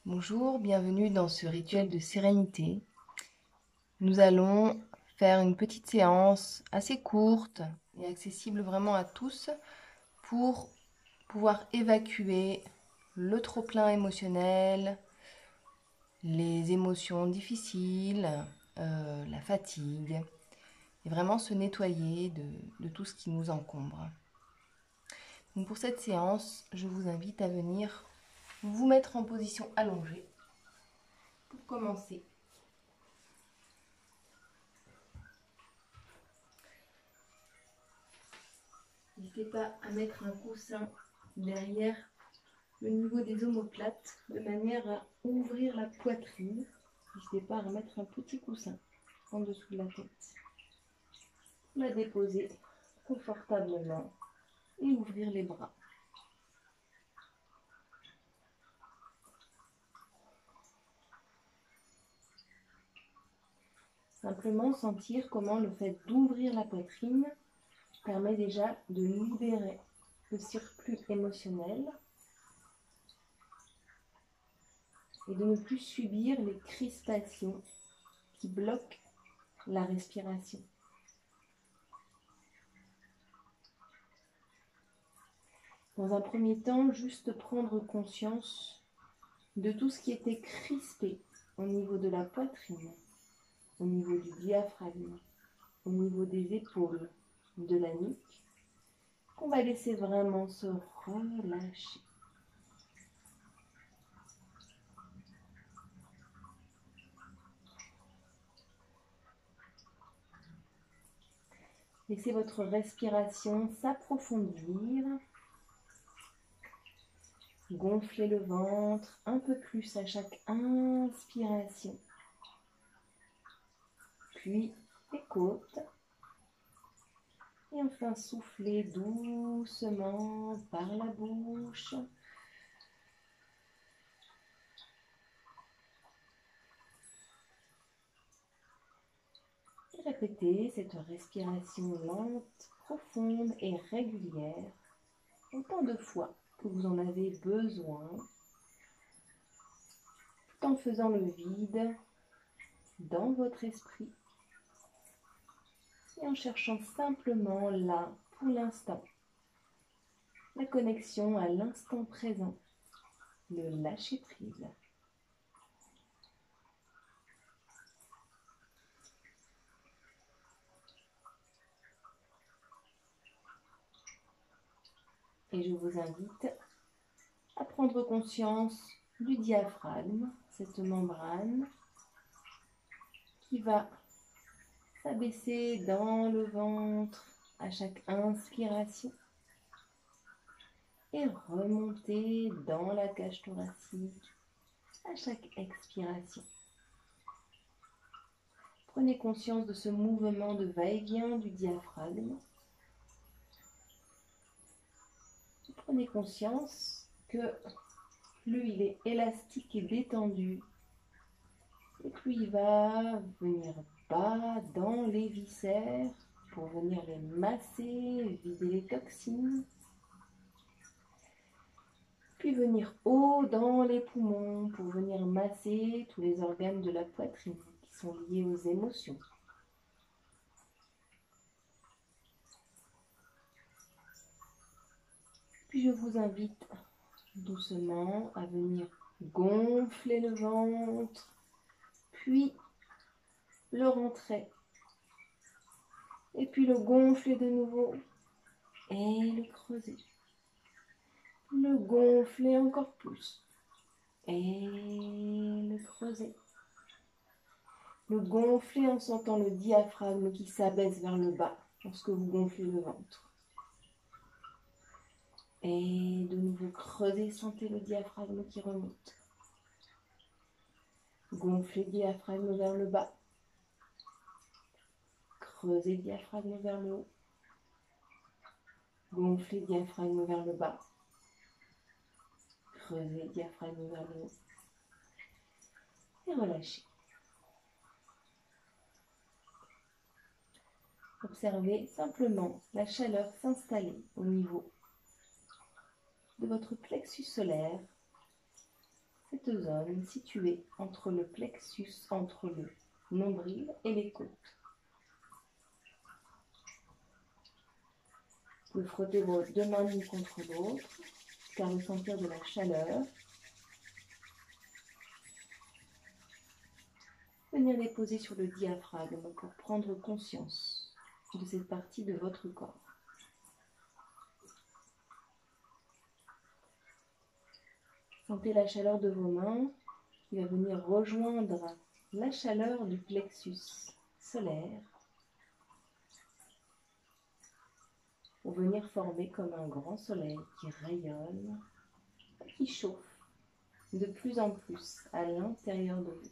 Bonjour, bienvenue dans ce rituel de sérénité. Nous allons faire une petite séance assez courte et accessible vraiment à tous pour pouvoir évacuer le trop-plein émotionnel, les émotions difficiles, la fatigue et vraiment se nettoyer de tout ce qui nous encombre. Donc pour cette séance, je vous invite à venir vous mettre en position allongée. Pour commencer, n'hésitez pas à mettre un coussin derrière le niveau des omoplates de manière à ouvrir la poitrine. N'hésitez pas à remettre un petit coussin en dessous de la tête. La déposer confortablement et ouvrir les bras. Simplement sentir comment le fait d'ouvrir la poitrine permet déjà de libérer le surplus émotionnel et de ne plus subir les crispations qui bloquent la respiration. Dans un premier temps, juste prendre conscience de tout ce qui était crispé au niveau de la poitrine, au niveau du diaphragme, au niveau des épaules, de la nuque, qu'on va laisser vraiment se relâcher. Laissez votre respiration s'approfondir. Gonflez le ventre un peu plus à chaque inspiration. Puis les côtes. Et enfin soufflez doucement par la bouche. Et répétez cette respiration lente, profonde et régulière autant de fois que vous en avez besoin, tout en faisant le vide dans votre esprit et en cherchant simplement là, pour l'instant, la connexion à l'instant présent, le lâcher-prise. Et je vous invite à prendre conscience du diaphragme, cette membrane qui va s'abaisser dans le ventre à chaque inspiration et remonter dans la cage thoracique à chaque expiration. Prenez conscience de ce mouvement de va-et-vient du diaphragme. Prenez conscience que plus il est élastique et détendu, et plus il va venir bas dans les viscères pour venir les masser, vider les toxines. Puis venir haut dans les poumons pour venir masser tous les organes de la poitrine qui sont liés aux émotions. Puis je vous invite doucement à venir gonfler le ventre, puis le rentrer, et puis le gonfler de nouveau et le creuser. Le gonfler encore plus et le creuser. Le gonfler en sentant le diaphragme qui s'abaisse vers le bas lorsque vous gonflez le ventre. Et de nouveau creuser, sentez le diaphragme qui remonte. Gonflez le diaphragme vers le bas. Creusez le diaphragme vers le haut. Gonflez le diaphragme vers le bas. Creusez le diaphragme vers le haut. Et relâchez. Observez simplement la chaleur s'installer au niveau de votre plexus solaire cette zone située entre le plexus, entre le nombril et les côtes. Vous pouvez frotter vos deux mains l'une contre l'autre, jusqu'à ressentir de la chaleur. Venir les poser sur le diaphragme pour prendre conscience de cette partie de votre corps. Sentez la chaleur de vos mains qui va venir rejoindre la chaleur du plexus solaire pour venir former comme un grand soleil qui rayonne, qui chauffe de plus en plus à l'intérieur de vous.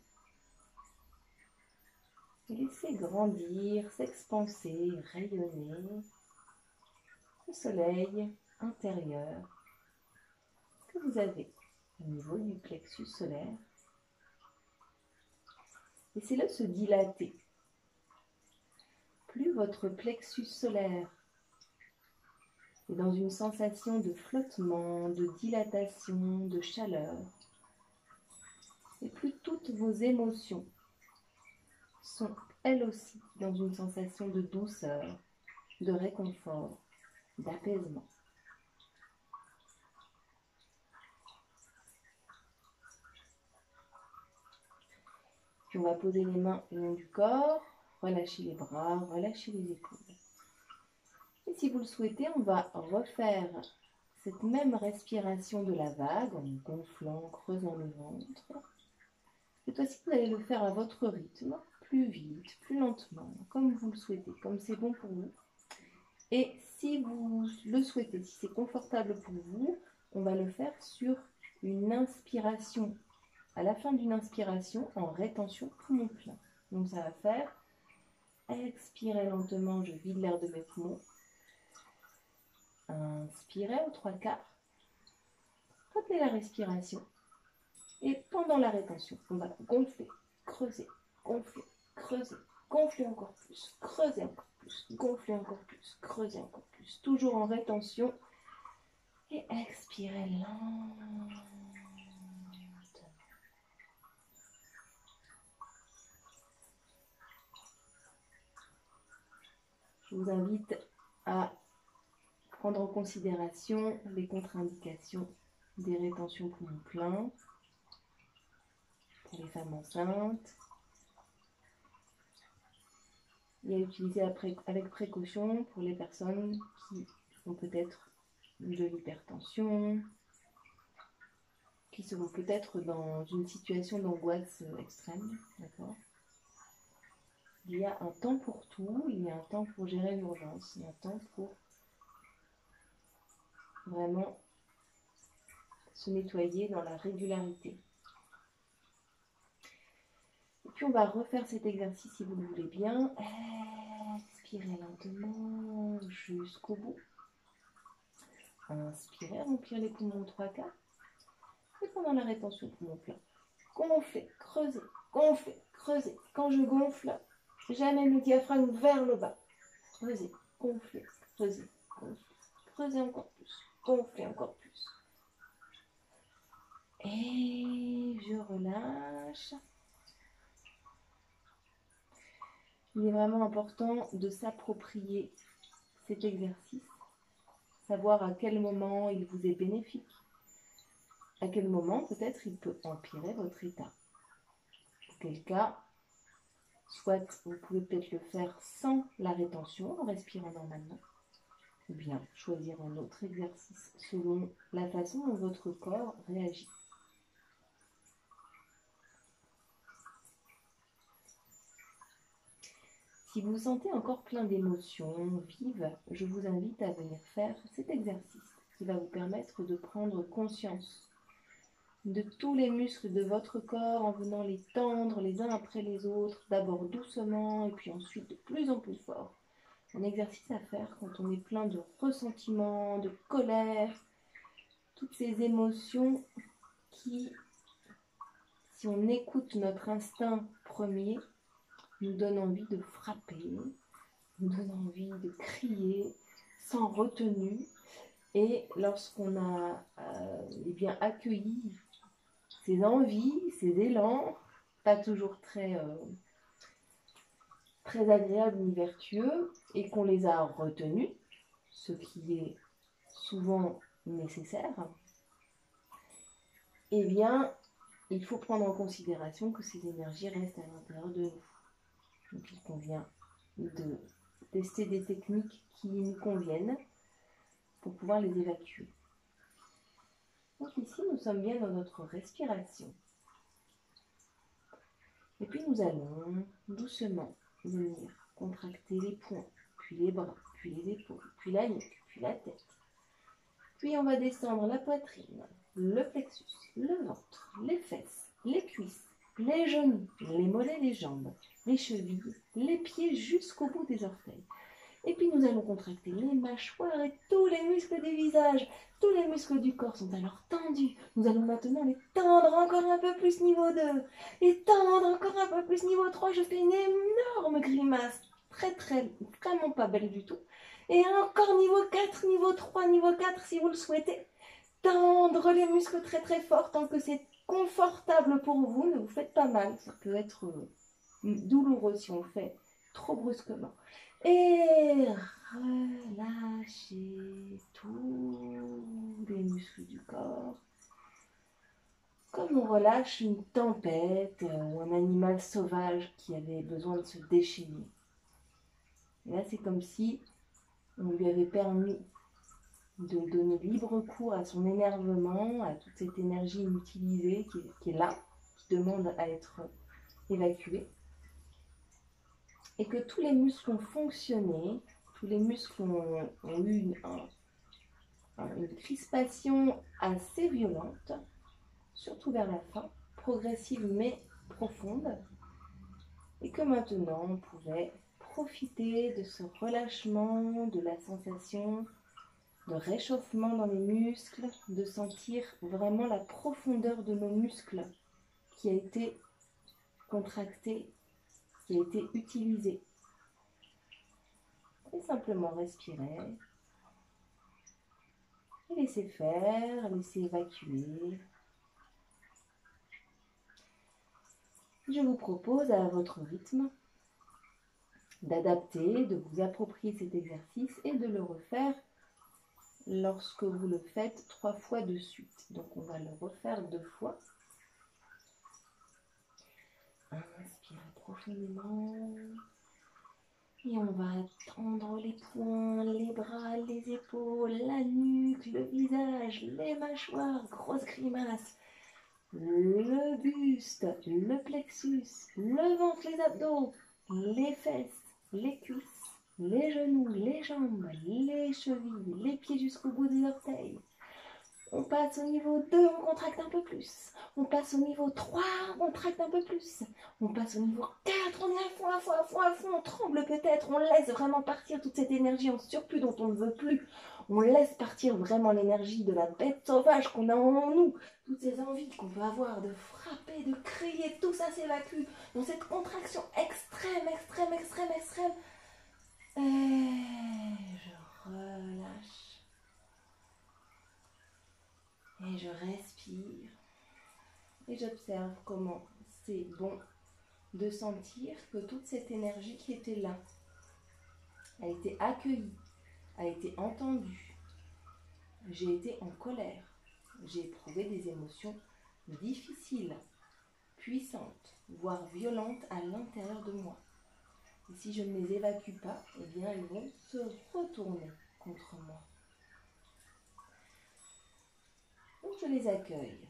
Et laissez grandir, s'expanser, rayonner ce soleil intérieur que vous avez au niveau du plexus solaire. Laissez-le se dilater. Plus votre plexus solaire est dans une sensation de flottement, de dilatation, de chaleur, et plus toutes vos émotions sont elles aussi dans une sensation de douceur, de réconfort, d'apaisement. Puis on va poser les mains le long du corps, relâcher les bras, relâcher les épaules. Et si vous le souhaitez, on va refaire cette même respiration de la vague en gonflant, creusant le ventre. Cette fois-ci, vous allez le faire à votre rythme, plus vite, plus lentement, comme vous le souhaitez, comme c'est bon pour vous. Et si vous le souhaitez, si c'est confortable pour vous, on va le faire sur une inspiration. À la fin d'une inspiration, en rétention poumon plein. Donc ça va faire, expirez lentement, je vide l'air de mes poumons. Inspirez aux 3/4. Retenez la respiration. Et pendant la rétention, on va gonfler, creuser, gonfler, creuser, gonfler encore plus, creuser encore plus, gonfler encore plus, creuser encore plus. Toujours en rétention. Et expirez lentement. Je vous invite à prendre en considération les contre-indications des rétentions poumons pleins pour les femmes enceintes et à utiliser avec précaution pour les personnes qui ont peut-être de l'hypertension, qui seront peut-être dans une situation d'angoisse extrême, d'accord ? Il y a un temps pour tout, il y a un temps pour gérer l'urgence, il y a un temps pour vraiment se nettoyer dans la régularité. Et puis on va refaire cet exercice si vous le voulez bien. Expirez lentement jusqu'au bout. Inspirez, remplir les poumons aux 3/4. Et pendant la rétention, poumon plein. Gonflez, creusez, gonflez, creusez. Quand je gonfle, j'amène le diaphragme vers le bas. Creusez, gonflez, creusez, gonflez. Creusez encore plus, gonflez encore plus. Et je relâche. Il est vraiment important de s'approprier cet exercice, savoir à quel moment il vous est bénéfique, à quel moment peut-être il peut empirer votre état. Auquel cas, soit vous pouvez peut-être le faire sans la rétention, en respirant normalement, ou bien choisir un autre exercice selon la façon dont votre corps réagit. Si vous vous sentez encore plein d'émotions vives, je vous invite à venir faire cet exercice qui va vous permettre de prendre conscience de tous les muscles de votre corps en venant les tendre les uns après les autres, d'abord doucement et puis ensuite de plus en plus fort. Un exercice à faire quand on est plein de ressentiments, de colère, toutes ces émotions qui, si on écoute notre instinct premier, nous donne envie de frapper, nous donne envie de crier sans retenue. Et lorsqu'on a bien accueilli ces envies, ces élans, pas toujours très agréables ni vertueux, et qu'on les a retenus, ce qui est souvent nécessaire, eh bien, il faut prendre en considération que ces énergies restent à l'intérieur de nous. Donc il convient de tester des techniques qui nous conviennent pour pouvoir les évacuer. Donc ici, nous sommes bien dans notre respiration. Et puis nous allons doucement venir contracter les poings, puis les bras, puis les épaules, puis la nuque, puis la tête. Puis on va descendre la poitrine, le plexus, le ventre, les fesses, les cuisses, les genoux, les mollets, les jambes, les chevilles, les pieds jusqu'au bout des orteils. Et puis nous allons contracter les mâchoires et tous les muscles du visage. Tous les muscles du corps sont alors tendus. Nous allons maintenant les tendre encore un peu plus niveau 2. Et tendre encore un peu plus niveau 3. Je fais une énorme grimace. Vraiment pas belle du tout. Et encore niveau 4, niveau 3, niveau 4 si vous le souhaitez. Tendre les muscles très fort tant que c'est confortable pour vous. Ne vous faites pas mal. Ça peut être douloureux si on le fait trop brusquement. Et relâchez tous les muscles du corps. Comme on relâche une tempête ou un animal sauvage qui avait besoin de se déchaîner. Et là, c'est comme si on lui avait permis de donner libre cours à son énervement, à toute cette énergie inutilisée qui est là, qui demande à être évacuée. Et que tous les muscles ont fonctionné, tous les muscles ont eu une crispation assez violente, surtout vers la fin, progressive mais profonde, et que maintenant on pouvait profiter de ce relâchement, de la sensation de réchauffement dans les muscles, de sentir vraiment la profondeur de nos muscles qui a été contractée, qui a été utilisée. Et simplement respirer, et laisser faire, laisser évacuer. Je vous propose à votre rythme d'adapter, de vous approprier cet exercice et de le refaire lorsque vous le faites 3 fois de suite. Donc on va le refaire 2 fois. Inspirez profondément. Et on va tendre les poings, les bras, les épaules, la nuque, le visage, les mâchoires, grosse grimace, le buste, le plexus, le ventre, les abdos, les fesses, les cuisses, les genoux, les jambes, les chevilles, les pieds jusqu'au bout des orteils. On passe au niveau 2, on contracte un peu plus. On passe au niveau 3, on contracte un peu plus. On passe au niveau 4, on est à fond, on tremble peut-être. On laisse vraiment partir toute cette énergie en surplus dont on ne veut plus. On laisse partir vraiment l'énergie de la bête sauvage qu'on a en nous. Toutes ces envies qu'on peut avoir de frapper, de crier, tout ça s'évacue dans cette contraction extrême. Et je relâche. Et je respire et j'observe comment c'est bon de sentir que toute cette énergie qui était là a été accueillie, a été entendue. J'ai été en colère, j'ai éprouvé des émotions difficiles, puissantes, voire violentes à l'intérieur de moi. Et si je ne les évacue pas, eh bien elles vont se retourner contre moi. Donc je les accueille,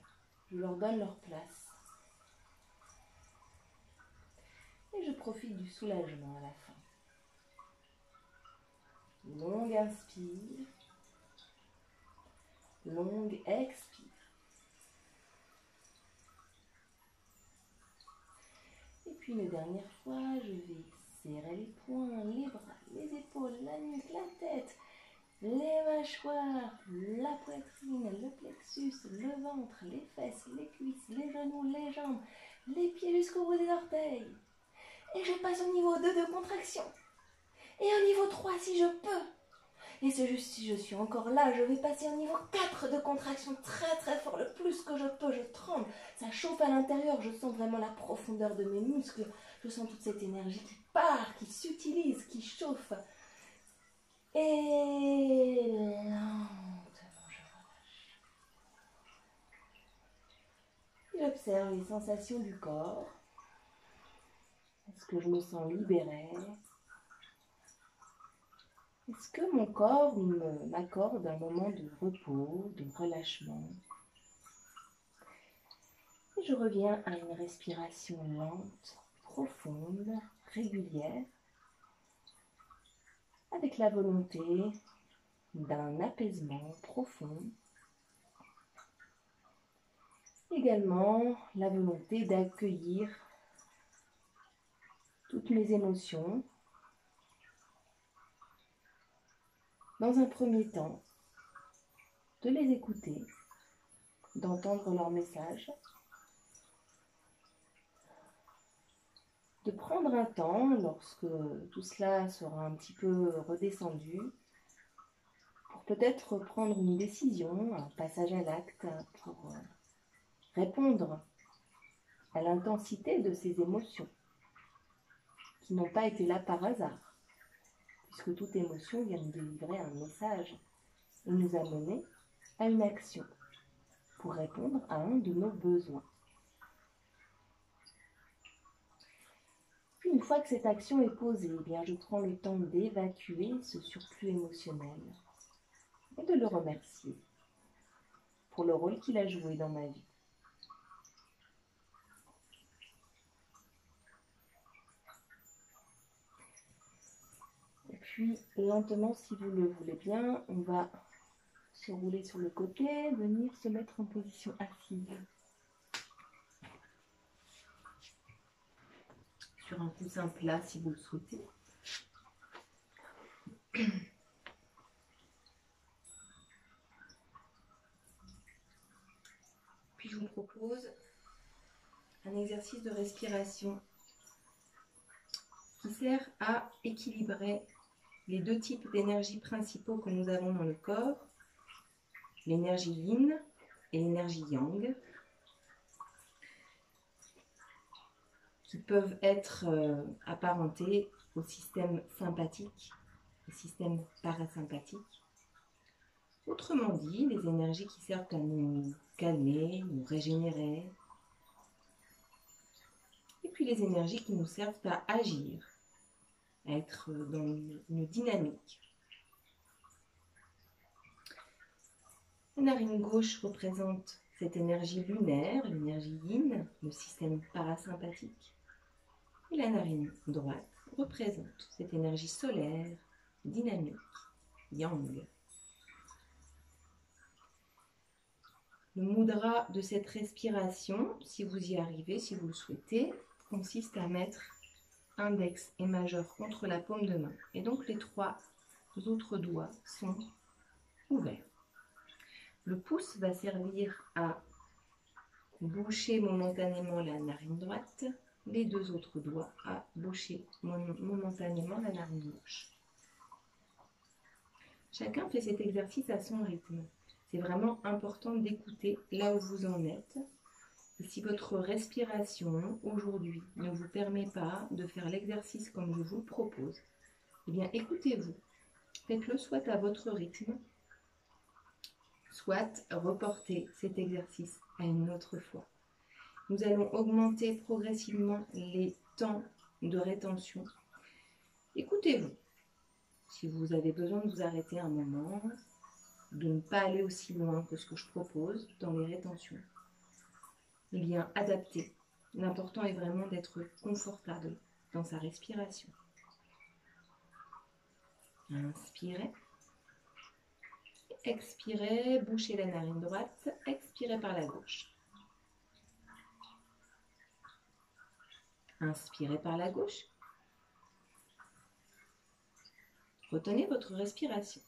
je leur donne leur place. Et je profite du soulagement à la fin. Longue inspire, longue expire. Et puis une dernière fois, je vais serrer les poings, les bras, les épaules, la nuque, la tête, les mâchoires, la poitrine, le plexus, le ventre, les fesses, les cuisses, les genoux, les jambes, les pieds jusqu'au bout des orteils. Et je passe au niveau 2 de contraction. Et au niveau 3 si je peux. Et c'est juste si je suis encore là, je vais passer au niveau 4 de contraction très très fort. Le plus que je peux, je tremble. Ça chauffe à l'intérieur, je sens vraiment la profondeur de mes muscles. Je sens toute cette énergie qui part, qui s'utilise, qui chauffe. Et lentement, je relâche. J'observe les sensations du corps. Est-ce que je me sens libérée? Est-ce que mon corps m'accorde un moment de repos, de relâchement? Et je reviens à une respiration lente, profonde, régulière, avec la volonté d'un apaisement profond. Également la volonté d'accueillir toutes mes émotions. Dans un premier temps, de les écouter, d'entendre leurs messages, de prendre un temps, lorsque tout cela sera un petit peu redescendu, pour peut-être prendre une décision, un passage à l'acte, pour répondre à l'intensité de ces émotions, qui n'ont pas été là par hasard, puisque toute émotion vient nous délivrer un message et nous amener à une action, pour répondre à un de nos besoins. Puis une fois que cette action est posée, eh bien, je prends le temps d'évacuer ce surplus émotionnel et de le remercier pour le rôle qu'il a joué dans ma vie. Et puis, lentement, si vous le voulez bien, on va se rouler sur le côté, venir se mettre en position assise. Sur un coussin plat si vous le souhaitez. Puis je vous propose un exercice de respiration qui sert à équilibrer les deux types d'énergie principaux que nous avons dans le corps, l'énergie yin et l'énergie yang, qui peuvent être apparentés au système sympathique et au système parasympathique. Autrement dit, les énergies qui servent à nous calmer, nous régénérer, et puis les énergies qui nous servent à agir, à être dans une dynamique. La narine gauche représente cette énergie lunaire, l'énergie yin, le système parasympathique. Et la narine droite représente cette énergie solaire, dynamique, yang. Le mudra de cette respiration, si vous y arrivez, si vous le souhaitez, consiste à mettre index et majeur contre la paume de main. Et donc les trois autres doigts sont ouverts. Le pouce va servir à boucher momentanément la narine droite, les deux autres doigts à boucher momentanément la narine gauche. Chacun fait cet exercice à son rythme. C'est vraiment important d'écouter là où vous en êtes. Et si votre respiration aujourd'hui ne vous permet pas de faire l'exercice comme je vous le propose, eh bien écoutez-vous. Faites-le soit à votre rythme, soit reportez cet exercice à une autre fois. Nous allons augmenter progressivement les temps de rétention. Écoutez-vous. Si vous avez besoin de vous arrêter un moment, de ne pas aller aussi loin que ce que je propose dans les rétentions, eh bien adaptez. L'important est vraiment d'être confortable dans sa respiration. Inspirez. Expirez, bouchez la narine droite, expirez par la gauche. Inspirez par la gauche. Retenez votre respiration.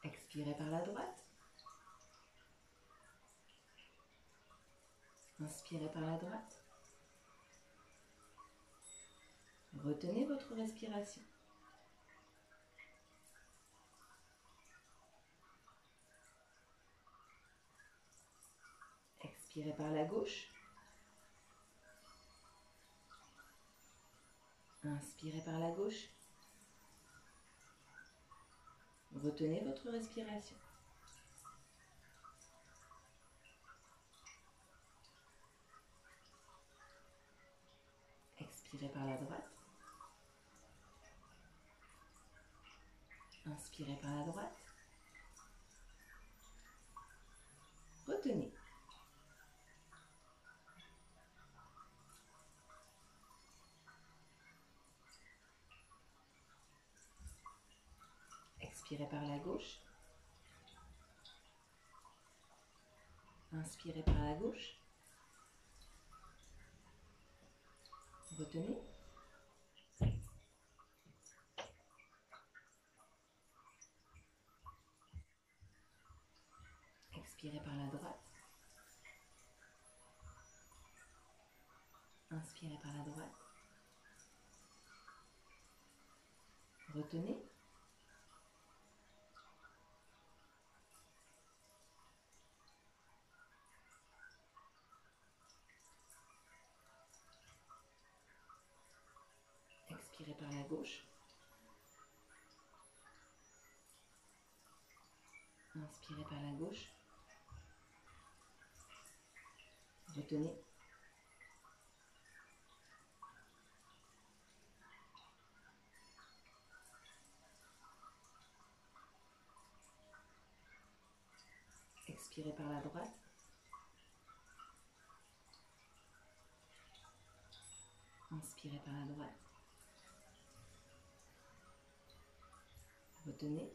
Expirez par la droite. Inspirez par la droite. Retenez votre respiration. Expirez par la gauche. Inspirez par la gauche. Retenez votre respiration. Expirez par la droite. Inspirez par la droite. Retenez. Expirez par la gauche. Inspirez par la gauche. Retenez. Expirez par la droite. Inspirez par la droite. Retenez. Expirez par la gauche. Inspirez par la gauche. Retenez. Expirez par la droite. Inspirez par la droite. Retenez.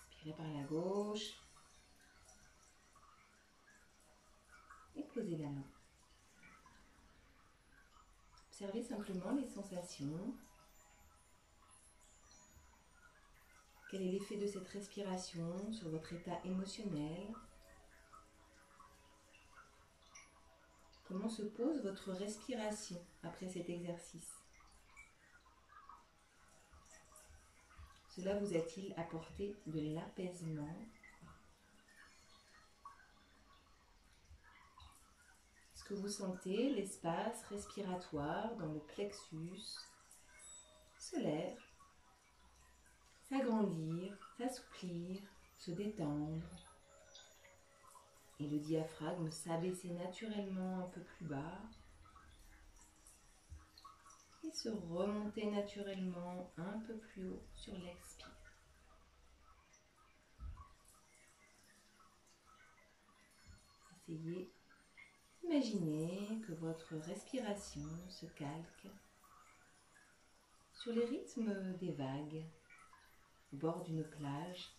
Expirez par la gauche. Et posez la main. Observez simplement les sensations. Quel est l'effet de cette respiration sur votre état émotionnel? Comment se pose votre respiration après cet exercice? Cela vous a-t-il apporté de l'apaisement? Est-ce que vous sentez l'espace respiratoire dans le plexus solaire s'agrandir, s'assouplir, se détendre, et le diaphragme s'abaisser naturellement un peu plus bas et se remonter naturellement un peu plus haut sur l'expire. Essayez d'imaginer que votre respiration se calque sur les rythmes des vagues au bord d'une plage.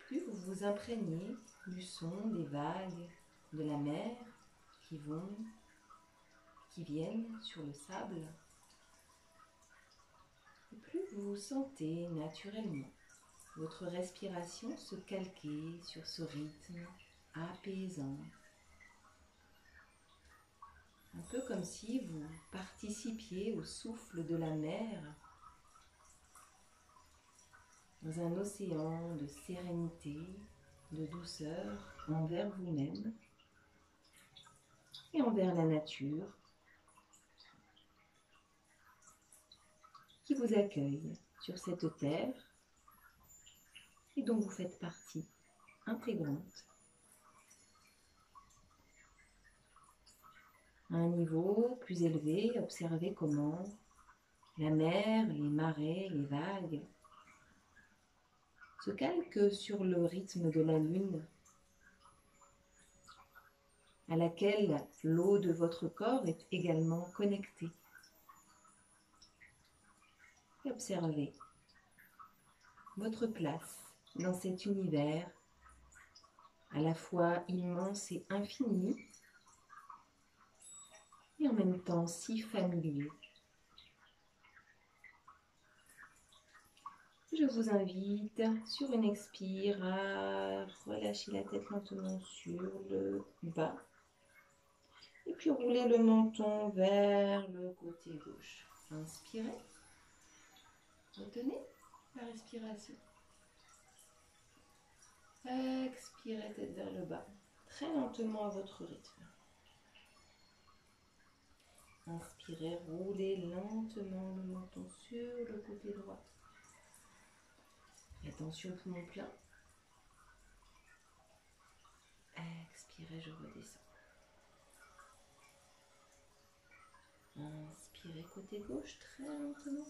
Plus vous vous imprégnez du son des vagues de la mer qui viennent sur le sable, et plus vous sentez naturellement votre respiration se calquer sur ce rythme apaisant. Un peu comme si vous participiez au souffle de la mer dans un océan de sérénité, de douceur envers vous-même et envers la nature qui vous accueille sur cette terre et dont vous faites partie intégrante. À un niveau plus élevé, observez comment la mer, les marées, les vagues se calquent sur le rythme de la lune, à laquelle l'eau de votre corps est également connectée. Et observez votre place dans cet univers à la fois immense et infini, et en même temps si familier. Je vous invite sur une expire à relâcher la tête lentement sur le bas et puis rouler le menton vers le côté gauche. Inspirez, retenez la respiration. Expirez tête vers le bas, très lentement à votre rythme. Inspirez, roulez lentement le menton sur le côté droit. Attention, poumon plein. Expirez, je redescends. Inspirez côté gauche très lentement.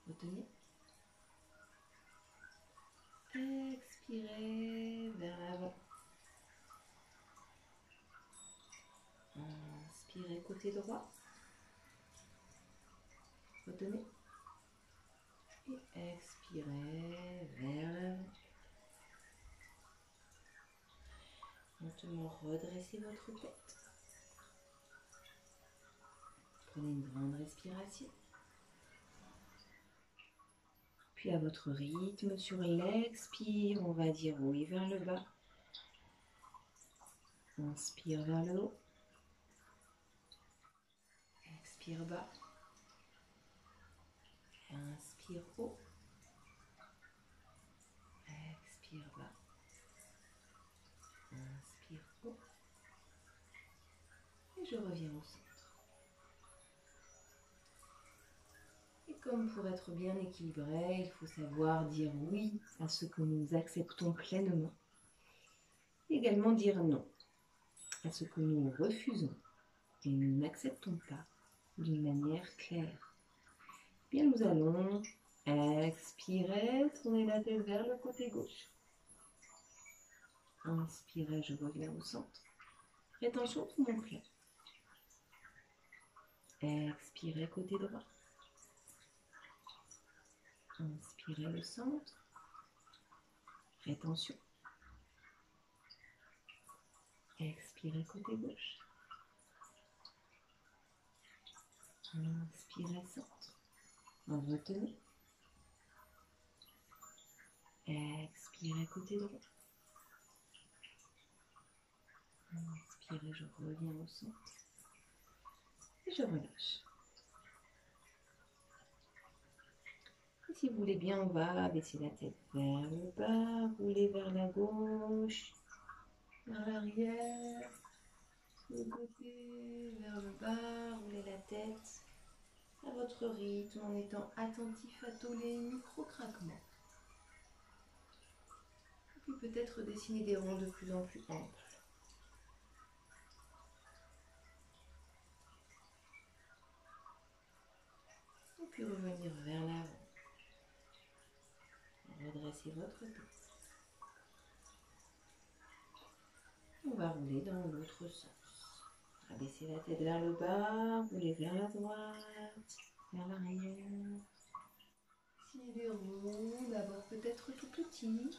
Retenez. Expirez vers l'avant. Inspirez côté droit. Retenez. Et expirez vers l'avant. Lentement redressez votre tête. Prenez une grande respiration. Puis à votre rythme, sur l'expire, on va dire oui vers le bas. Inspire vers le haut. Expire bas. Inspire haut. Expire bas. Inspire haut. Et je reviens au centre. Et comme pour être bien équilibré, il faut savoir dire oui à ce que nous acceptons pleinement. Également dire non à ce que nous refusons et nous n'acceptons pas d'une manière claire. Bien, nous allons expirer, tourner la tête vers le côté gauche. Inspirez, je reviens au centre. Rétention, poumon plein. Expirez, côté droit. Inspirez le centre. Rétention. Expirez, côté gauche. Inspirez, centre. Retenez. Expirez, côté droit. Inspirez, je reviens au centre. Et je relâche. Et si vous voulez bien, on va baisser la tête vers le bas, rouler vers la gauche, vers l'arrière, le côté, vers le bas, rouler la tête à votre rythme en étant attentif à tous les micro-craquements. Et puis peut-être dessiner des ronds de plus en plus amples. Et puis revenir vers l'avant. Redressez votre tête. On va rouler dans l'autre sens. Abaissez la tête vers le bas, rouler vers la droite, vers l'arrière. Dessiner des ronds, d'abord peut-être tout petits,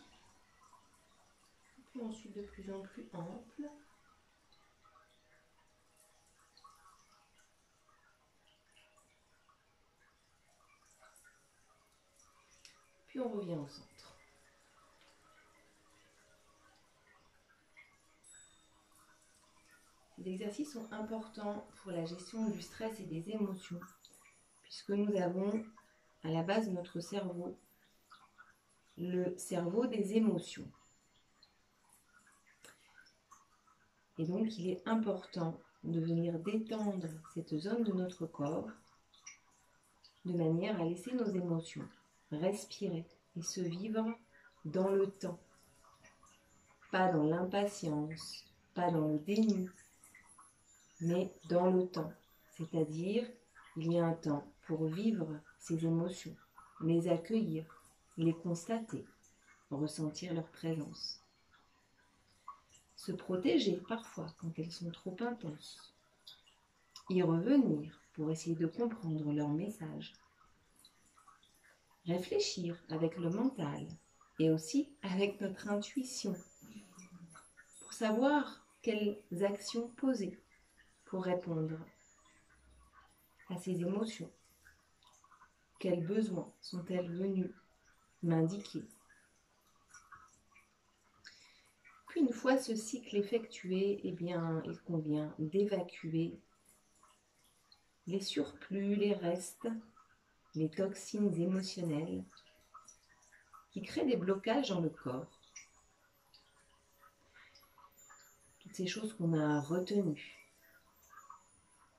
puis ensuite de plus en plus amples. Puis on revient au centre. Ces exercices sont importants pour la gestion du stress et des émotions, puisque nous avons à la base de notre cerveau le cerveau des émotions. Et donc il est important de venir détendre cette zone de notre corps de manière à laisser nos émotions respirer et se vivre dans le temps. Pas dans l'impatience, pas dans le déni, mais dans le temps. C'est-à-dire, il y a un temps pour vivre ces émotions, les accueillir, les constater, ressentir leur présence. Se protéger parfois quand elles sont trop intenses. Y revenir pour essayer de comprendre leur message. Réfléchir avec le mental et aussi avec notre intuition pour savoir quelles actions poser pour répondre à ces émotions? Quels besoins sont-elles venues m'indiquer? Puis une fois ce cycle effectué, eh bien, il convient d'évacuer les surplus, les restes, les toxines émotionnelles qui créent des blocages dans le corps. Toutes ces choses qu'on a retenues,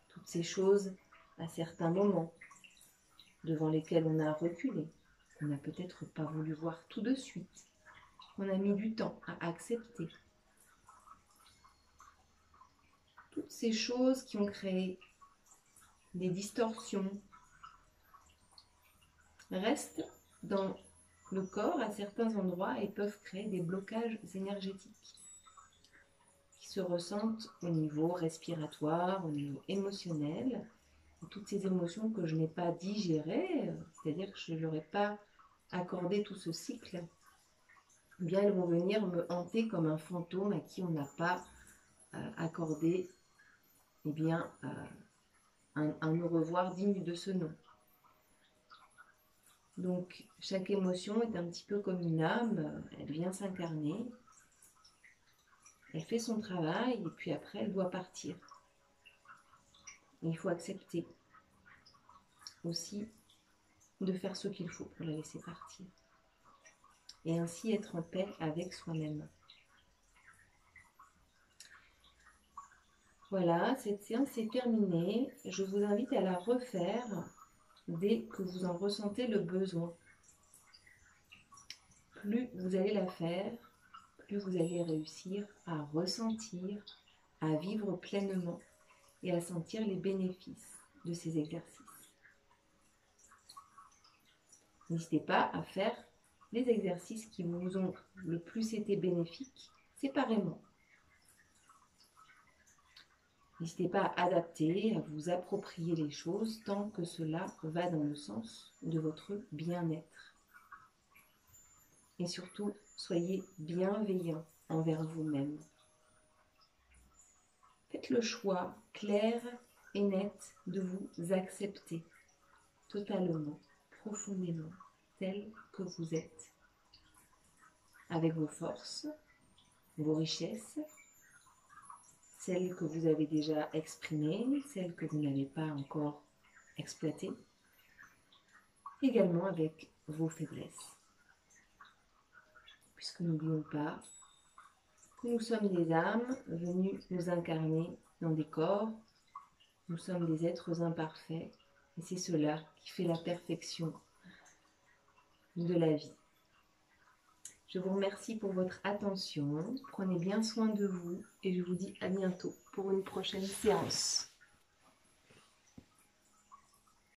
toutes ces choses à certains moments devant lesquelles on a reculé, qu'on n'a peut-être pas voulu voir tout de suite, qu'on a mis du temps à accepter. Toutes ces choses qui ont créé des distorsions restent dans le corps à certains endroits et peuvent créer des blocages énergétiques qui se ressentent au niveau respiratoire, au niveau émotionnel. Et toutes ces émotions que je n'ai pas digérées, c'est-à-dire que je ne leur ai pas accordé tout ce cycle, eh bien elles vont venir me hanter comme un fantôme à qui on n'a pas accordé eh bien, un au revoir digne de ce nom. Donc, chaque émotion est un petit peu comme une âme, elle vient s'incarner, elle fait son travail et puis après elle doit partir. Et il faut accepter aussi de faire ce qu'il faut pour la laisser partir. Et ainsi être en paix avec soi-même. Voilà, cette séance est terminée. Je vous invite à la refaire dès que vous en ressentez le besoin. Plus vous allez la faire, plus vous allez réussir à ressentir, à vivre pleinement et à sentir les bénéfices de ces exercices. N'hésitez pas à faire les exercices qui vous ont le plus été bénéfiques séparément. N'hésitez pas à adapter, à vous approprier les choses tant que cela va dans le sens de votre bien-être. Et surtout, soyez bienveillant envers vous-même. Faites le choix clair et net de vous accepter totalement, profondément, tel que vous êtes, avec vos forces, vos richesses, celles que vous avez déjà exprimées, celles que vous n'avez pas encore exploitées, également avec vos faiblesses. Puisque n'oublions pas que nous sommes des âmes venues nous incarner dans des corps, nous sommes des êtres imparfaits, et c'est cela qui fait la perfection de la vie. Je vous remercie pour votre attention, prenez bien soin de vous et je vous dis à bientôt pour une prochaine séance.